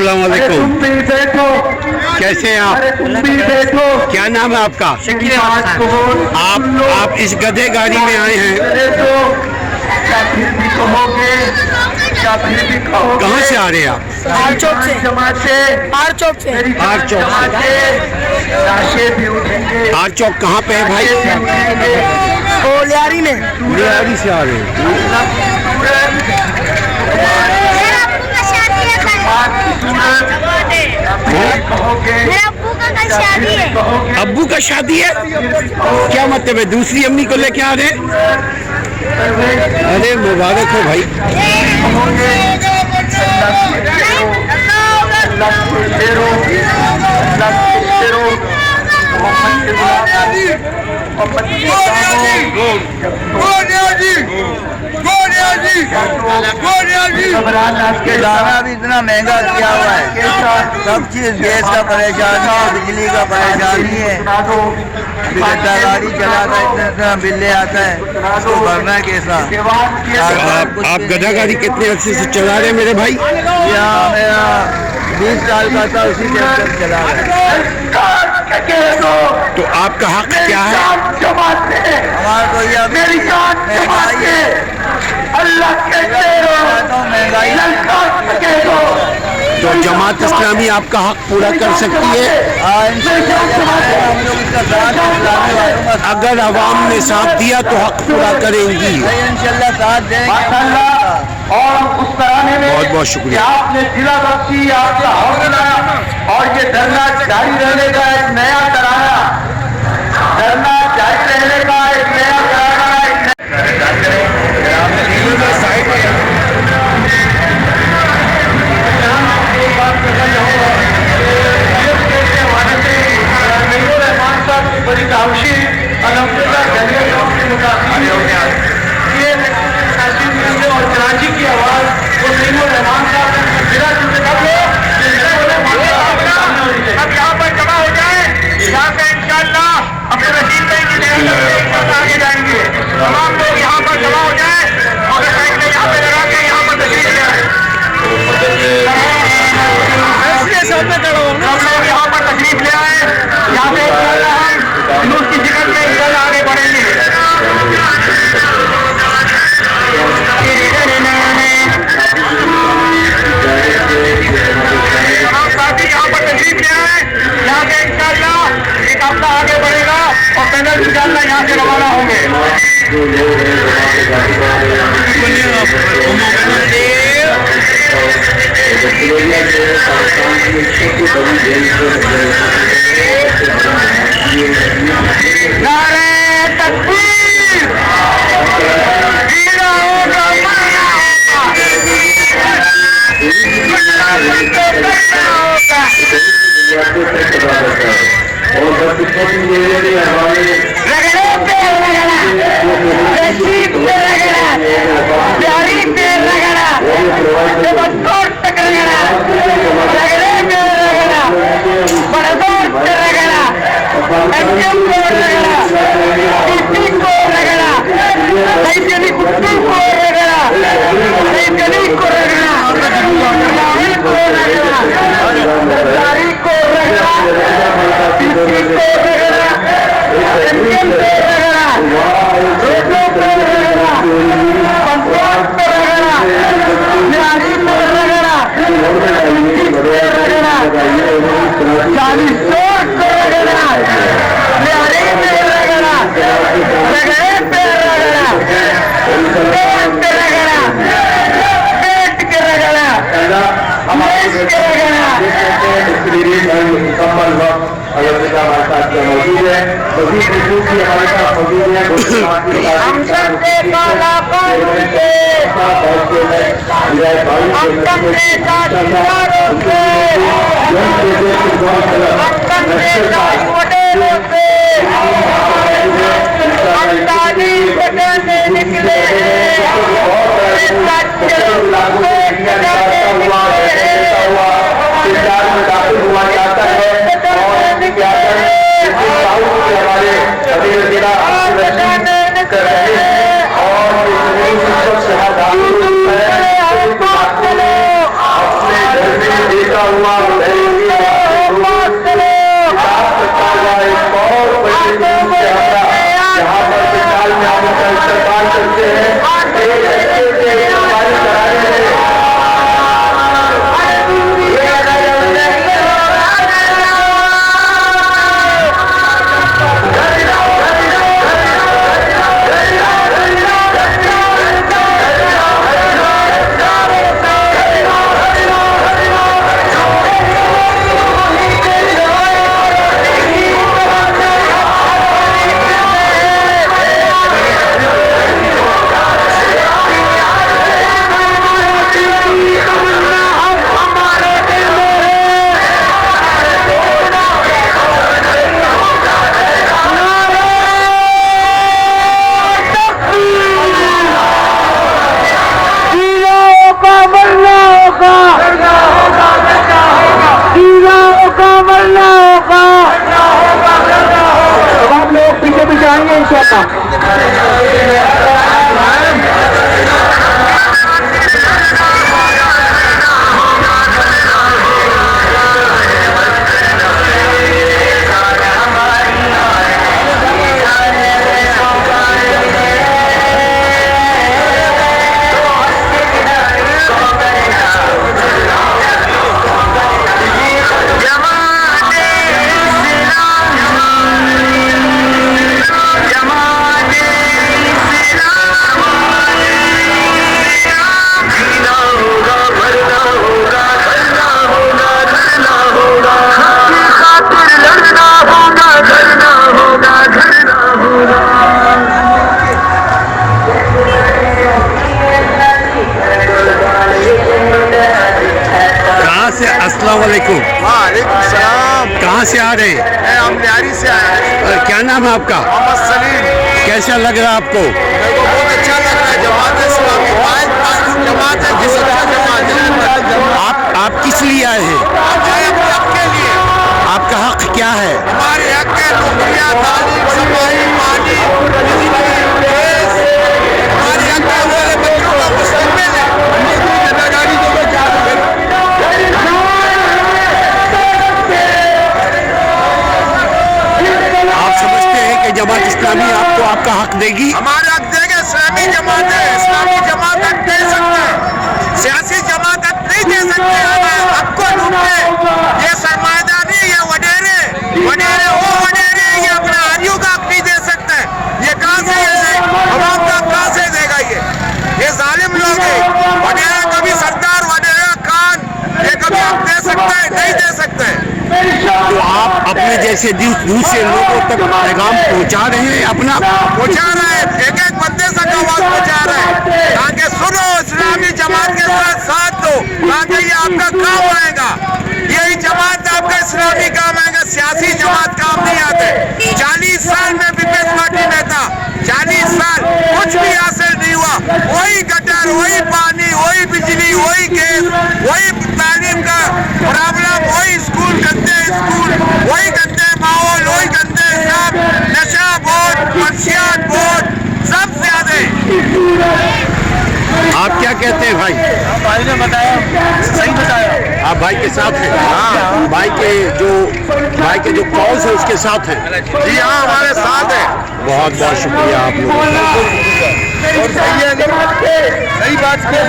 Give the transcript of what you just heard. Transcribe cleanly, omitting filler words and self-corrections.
अस्सलाम वालेकुम। कैसे हैं आप? क्या नाम है आपका? आप इस गधे गाड़ी में आए हैं, कहाँ से आ रहे हैं आप? आर चौक से। आर चौक कहाँ पे है भाई? लियारी में। लियारी से आ रहे हैं। अब्बू का शादी है? क्या मतलब है, दूसरी अम्मी को लेके आ रहे हैं? अरे मुबारक हो भाई। दाना भी इतना महंगा किया हुआ है, सब चीज गैस का परेशानी है, बिजली का परेशानी है, गड्ढा गाड़ी चलाता है, इतना बिल ले आता है, उसको भरना है कैसा? आप गधा गाड़ी कितने अर्से से चला रहे हैं मेरे भाई? यहाँ मेरा 20 साल का था, उसी से अब तक चला रहा है। तो आपका हक क्या है? हमारा तो ये महंगाई तो जमात इस्लामी आपका हक पूरा कर सकती है अगर अवाम ने साथ दिया तो हक पूरा करेंगी। इंशाल्लाह साथ देंगे। और उस तराने में बहुत बहुत शुक्रिया। आपने जिला बख्शी, आपका हौसला लाया और ये धरना जारी रहने का एक नया तराना, धरना जारी रहने का एक नया तराना, बड़ी काउशी अलहमदुलिल्लाह और कराची की आवाज वो नईमुर रहमान साहब अब यहाँ पर जमा हो जाए, यहाँ पे इंशाअल्लाह अपने रशीद भाई की आगे जाएंगे। तमाम लोग यहाँ पर जमा हो जाए और यहाँ पे लगा के यहाँ पर तशरीफ ले आए। सब लोग यहाँ पर तशरीफ ले आए, यहाँ पे इंशाअल्लाह हम जुलूस की शिकल में इंशाअल्लाह आगे बढ़ेंगे। तमाम साथी यहाँ पर तशरीफ ले आए, यहाँ से इंशाअल्लाह एक हफ्ता आगे बढ़ेगा और पैदल इंशाअल्लाह यहाँ से रवाना होंगे। नारे तकबीर, इस्तेमाल करते हैं एक अच्छे से हमारी कराने में अस्सलाम वालेकुम। वालेकुम सलाम। कहाँ से आ रहे हैं? मैं हम लियारी से आए हैं। क्या नाम है आपका? मोहम्मद सलीम। कैसा लग रहा है आपको? मेरे को बहुत अच्छा लग रहा है। जमात इस्लामी जमात है जिस अच्छा जमात है। आप किस लिए आए हैं? अपने हक के लिए। आपका हक क्या है? हमारे हक है नौकरियाँ, तालीम, सफाई, पानी, बिजली, गैस। हमारे हक है हमारे बच्चों का मुस्तकबिल है। जिम्मेदारी जो मैं क्या करूँ। आप समझते हैं कि जमात इस्लामी आपको आपका हक देगी? हमारे हक देंगे। इस्लामी जमात है, इस्लामी जमात हक दे सकते हैं। सियासी जमात हक नहीं दे सकते। हमें हक को लूटते ये सरमायादारी, ये वडेरे वो वडेरे, ये अपने आदियों का हक नहीं दे सकते। ये कहाँ से अवाम का कहाँ से देगा? ये जालिम लोग हैं। वडेरा कभी सरदार वडेरा खान ये कभी हक दे सकते हैं? नहीं दे सकते। तो आप अपने जैसे दूसरे लोगों तक पैगाम पहुंचा रहे हैं अपना? पहुंचा रहे हैं। एक बंदे तक आवाज पहुंचा रहे हैं ताकि सुनो, इस्लामी जमात के साथ दो, ताकि ये आपका काम आएगा। यही जमात आपका इस्लामी काम आएगा। सियासी जमात काम नहीं आते। 40 साल में पीपल्स पार्टी में था। 40 साल कुछ भी हासिल नहीं हुआ। वही गटर, वही पानी, वही बिजली, वही गैस, वही तालीम का प्रॉब्लम, वही स्कूल गंदे स्कूल, वही गंदे माहौल, वही गंदे सब, नशा बोर्ड, मंशियात बोर्ड, सब ज्यादा। आप क्या कहते हैं भाई? भाई ने बताया, सही बताया। आप भाई के साथ हैं? हाँ, भाई के जो कॉज है उसके साथ हैं? जी हाँ, हमारे साथ है। बहुत बहुत शुक्रिया आप लोगों का। और सही है, सही बात की।